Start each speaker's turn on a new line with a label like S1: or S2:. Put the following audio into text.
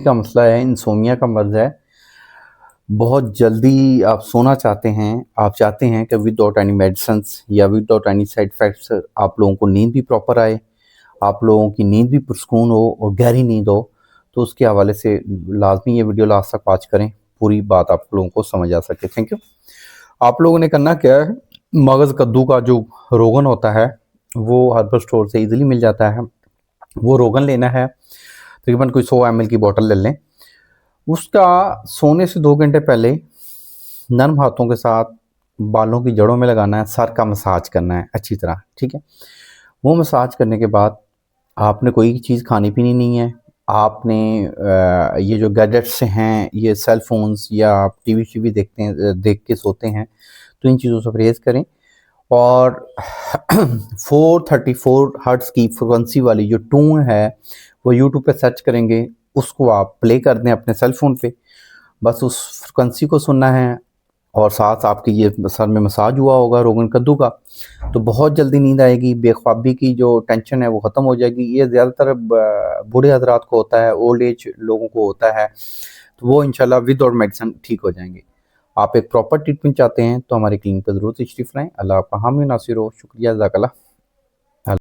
S1: का मसला है, इंसोम्निया का मर्ज़ है। बहुत जल्दी आप सोना चाहते हैं, आप चाहते हैं कि विदाउट एनी मेडिसिन्स या विदाउट एनी साइड इफ़ेक्ट्स आप लोगों को नींद भी प्रॉपर आए, आप लोगों की नींद भी पुरसकून हो और गहरी नींद हो, तो उसके हवाले से लाज़मी ये वीडियो लास्ट तक वॉच करें, पूरी बात आप लोगों को समझ आ सके। Thank you. आप लोगों ने करना क्या है, मगज़ कद्दू का जो रोगन होता है, वो हर्बल स्टोर से ईज़िली मिल जाता है। वो रोगन लेना है, तकरीबन कोई 100 ml की बॉटल ले लें। उसका सोने से 2 घंटे पहले नर्म हाथों के साथ बालों की जड़ों में लगाना है, सर का मसाज करना है अच्छी तरह, ठीक है? वो मसाज करने के बाद आपने कोई चीज़ खानी-पीनी नहीं है। आपने ये जो गैजेट्स हैं, ये सेल फ़ोन्स या आप टीवी-शीवी देखते हैं देख के सोते हैं, तो इन चीज़ों से परहेज़ करें और 434 हर्ट्ज़ की फ्रीक्वेंसी वाली जो टून है, वो यूट्यूब पे सर्च करेंगे, उसको आप प्ले कर दें अपने सेल फ़ोन पे। बस उस फ्रीक्वेंसी को सुनना है और साथ आपके ये सर में मसाज हुआ होगा रोगन कद्दू का, तो बहुत जल्दी नींद आएगी, बेख्वाबी की जो टेंशन है वो ख़त्म हो जाएगी। ये ज़्यादातर बूढ़े हज़रात को होता है, ओल्ड एज लोगों को होता है, तो वो इंशाल्लाह विदाउट मेडिसिन ठीक हो जाएँगे। आप एक प्रॉपर ट्रीटमेंट चाहते हैं तो हमारी क्लिनिक पे ज़रूर तशरीफ़ लाएँ। अल्लाह आपका हामी नासिर हो। शुक्रिया, जज़ाकल्लाह।